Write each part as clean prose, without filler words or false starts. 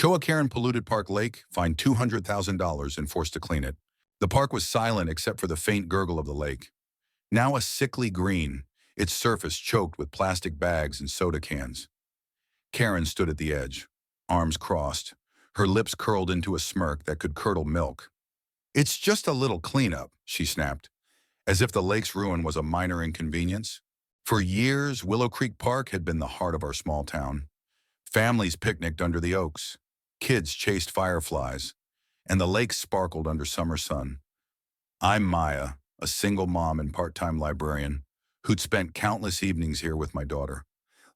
HOA Karen polluted Park Lake, fined $200,000 and forced to clean it. The park was silent except for the faint gurgle of the lake. Now a sickly green, its surface choked with plastic bags and soda cans. Karen stood at the edge, arms crossed, her lips curled into a smirk that could curdle milk. "It's just a little cleanup," she snapped, as if the lake's ruin was a minor inconvenience. For years, Willow Creek Park had been the heart of our small town. Families picnicked under the oaks, kids chased fireflies, and the lake sparkled under summer sun. I'm Maya, a single mom and part-time librarian, who'd spent countless evenings here with my daughter,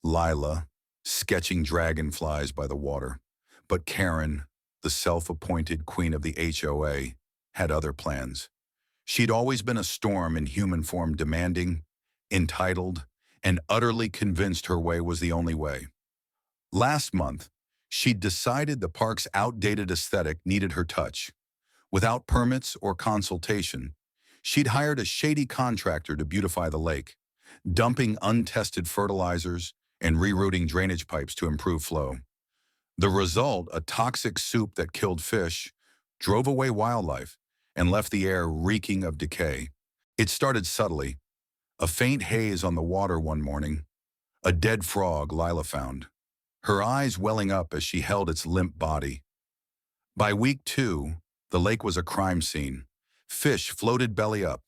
Lila, sketching dragonflies by the water. But Karen, the self-appointed queen of the HOA, had other plans. She'd always been a storm in human form, demanding, entitled, and utterly convinced her way was the only way. Last month, she'd decided the park's outdated aesthetic needed her touch. Without permits or consultation, she'd hired a shady contractor to beautify the lake, dumping untested fertilizers and rerouting drainage pipes to improve flow. The result, a toxic soup that killed fish, drove away wildlife, and left the air reeking of decay. It started subtly. A faint haze on the water one morning. A dead frog Lila found, her eyes welling up as she held its limp body. By week 2, the lake was a crime scene. Fish floated belly up,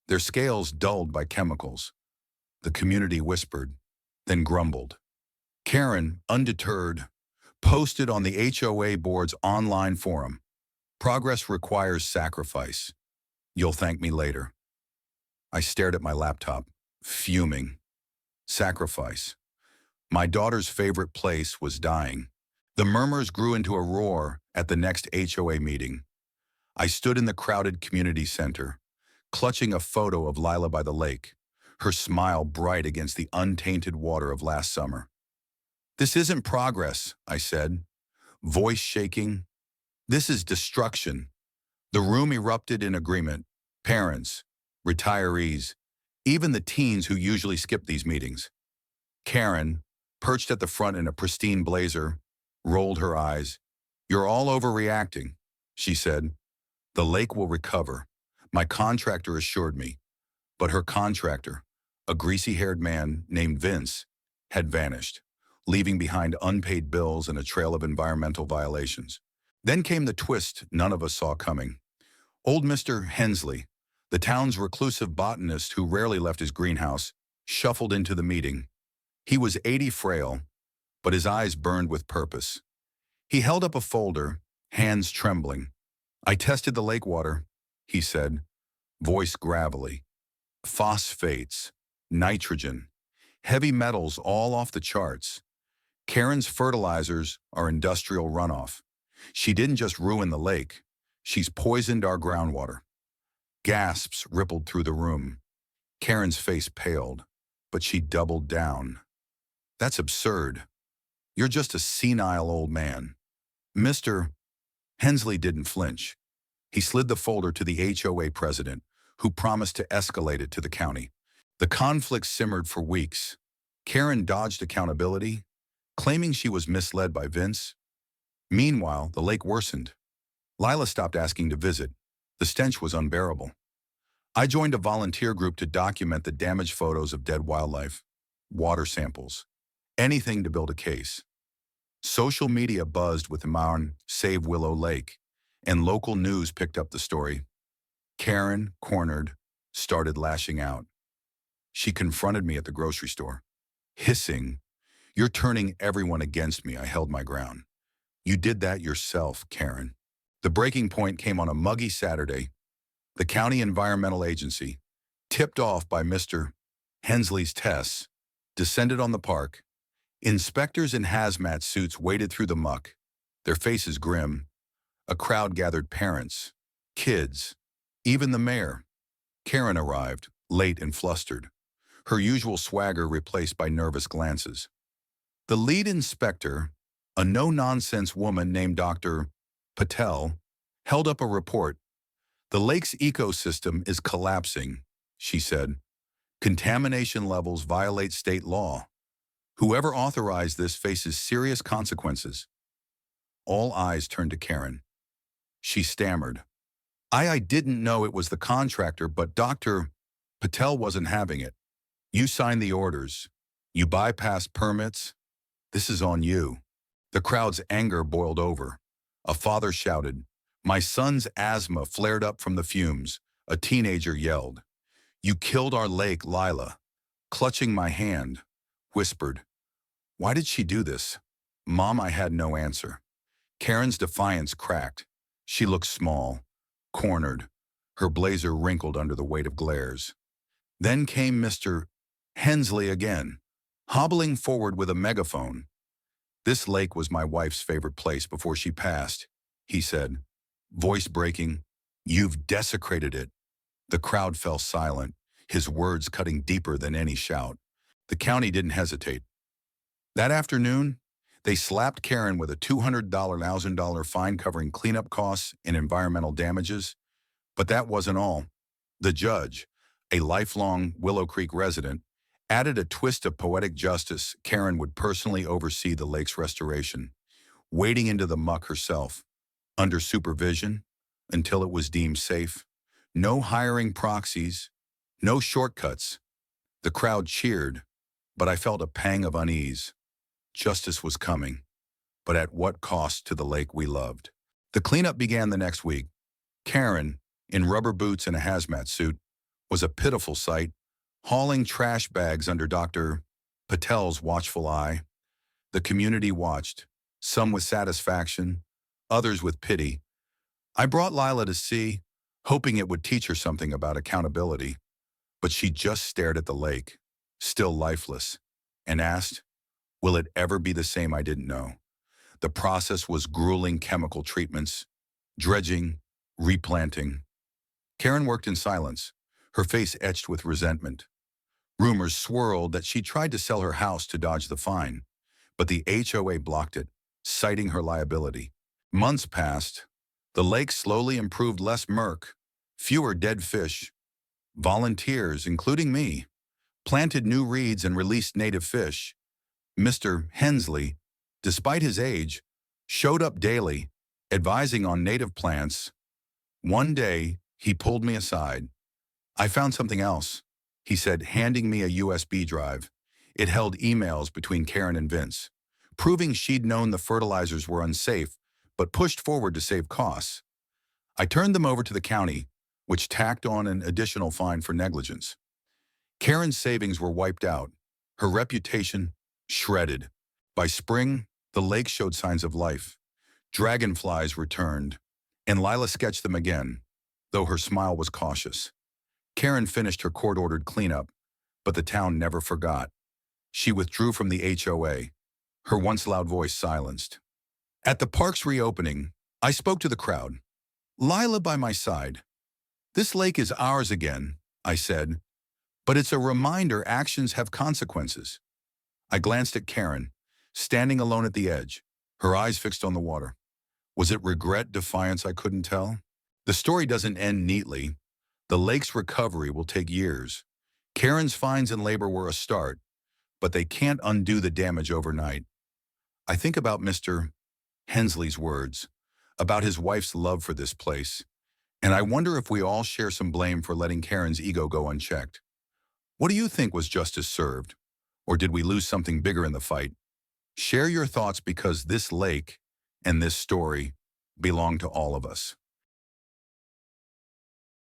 their scales dulled by chemicals. The community whispered, then grumbled. Karen, undeterred, posted on the HOA board's online forum, "Progress requires sacrifice. You'll thank me later." I stared at my laptop, fuming. Sacrifice. My daughter's favorite place was dying. The murmurs grew into a roar at the next HOA meeting. I stood in the crowded community center, clutching a photo of Lila by the lake, her smile bright against the untainted water of last summer. "This isn't progress," I said, voice shaking. "This is destruction." The room erupted in agreement. Parents, retirees, even the teens who usually skip these meetings. Karen, perched at the front in a pristine blazer, rolled her eyes. "You're all overreacting," she said. "The lake will recover," my contractor assured me. But her contractor, a greasy-haired man named Vince, had vanished, leaving behind unpaid bills and a trail of environmental violations. Then came the twist none of us saw coming. Old Mr. Hensley, the town's reclusive botanist who rarely left his greenhouse, shuffled into the meeting. He was 80 frail, but his eyes burned with purpose. He held up a folder, hands trembling. "I tested the lake water," he said, voice gravelly. "Phosphates, nitrogen, heavy metals all off the charts. Karen's fertilizers are industrial runoff. She didn't just ruin the lake, she's poisoned our groundwater." Gasps rippled through the room. Karen's face paled, but she doubled down. "That's absurd. You're just a senile old man." Mr. Hensley didn't flinch. He slid the folder to the HOA president, who promised to escalate it to the county. The conflict simmered for weeks. Karen dodged accountability, claiming she was misled by Vince. Meanwhile, the lake worsened. Lila stopped asking to visit. The stench was unbearable. I joined a volunteer group to document the damaged photos of dead wildlife, water samples, anything to build a case. Social media buzzed with the Save Willow Lake, and local news picked up the story. Karen, cornered, started lashing out. She confronted me at the grocery store, hissing, "You're turning everyone against me." I held my ground. "You did that yourself, Karen." The breaking point came on a muggy Saturday. The county environmental agency, tipped off by Mr. Hensley's tests, descended on the park. Inspectors in hazmat suits waded through the muck, their faces grim. A crowd gathered: parents, kids, even the mayor. Karen arrived, late and flustered, her usual swagger replaced by nervous glances. The lead inspector, a no-nonsense woman named Dr. Patel, held up a report. "The lake's ecosystem is collapsing," she said. "Contamination levels violate state law. Whoever authorized this faces serious consequences." All eyes turned to Karen. She stammered. I didn't know it was the contractor, but Dr. Patel wasn't having it. You signed the orders. You bypassed permits. This is on you." The crowd's anger boiled over. A father shouted. My son's asthma flared up from the fumes. A teenager yelled. "You killed our lake, Lila." Clutching my hand, whispered, "Why did she do this?" Mom, I had no answer. Karen's defiance cracked. She looked small, cornered, her blazer wrinkled under the weight of glares. Then came Mr. Hensley again, hobbling forward with a megaphone. "This lake was my wife's favorite place before she passed," he said, voice breaking. "You've desecrated it." The crowd fell silent, his words cutting deeper than any shout. The county didn't hesitate. That afternoon, they slapped Karen with a $200,000 fine covering cleanup costs and environmental damages. But that wasn't all. The judge, a lifelong Willow Creek resident, added a twist of poetic justice. Karen would personally oversee the lake's restoration, wading into the muck herself, under supervision, until it was deemed safe. No hiring proxies, no shortcuts. The crowd cheered, but I felt a pang of unease. Justice was coming, but at what cost to the lake we loved? The cleanup began the next week. Karen, in rubber boots and a hazmat suit, was a pitiful sight, hauling trash bags under Dr. Patel's watchful eye. The community watched, some with satisfaction, others with pity. I brought Lila to see, hoping it would teach her something about accountability. But she just stared at the lake, still lifeless, and asked, "Will it ever be the same?" I didn't know. The process was grueling: chemical treatments, dredging, replanting. Karen worked in silence, her face etched with resentment. Rumors swirled that she tried to sell her house to dodge the fine, but the HOA blocked it, citing her liability. Months passed. The lake slowly improved: less murk, fewer dead fish. Volunteers, including me, planted new reeds and released native fish. Mr. Hensley, despite his age, showed up daily, advising on native plants. One day, he pulled me aside. "I found something else," he said, handing me a USB drive. It held emails between Karen and Vince, proving she'd known the fertilizers were unsafe, but pushed forward to save costs. I turned them over to the county, which tacked on an additional fine for negligence. Karen's savings were wiped out, her reputation shredded. By spring, the lake showed signs of life. Dragonflies returned, and Lila sketched them again, though her smile was cautious. Karen finished her court-ordered cleanup, but the town never forgot. She withdrew from the HOA, her once loud voice silenced. At the park's reopening, I spoke to the crowd, Lila by my side. "This lake is ours again," I said, "but it's a reminder actions have consequences." I glanced at Karen, standing alone at the edge, her eyes fixed on the water. Was it regret, defiance? I couldn't tell. The story doesn't end neatly. The lake's recovery will take years. Karen's fines and labor were a start, but they can't undo the damage overnight. I think about Mr. Hensley's words, about his wife's love for this place, and I wonder if we all share some blame for letting Karen's ego go unchecked. What do you think? Was justice served? Or did we lose something bigger in the fight? Share your thoughts, because this lake and this story belong to all of us.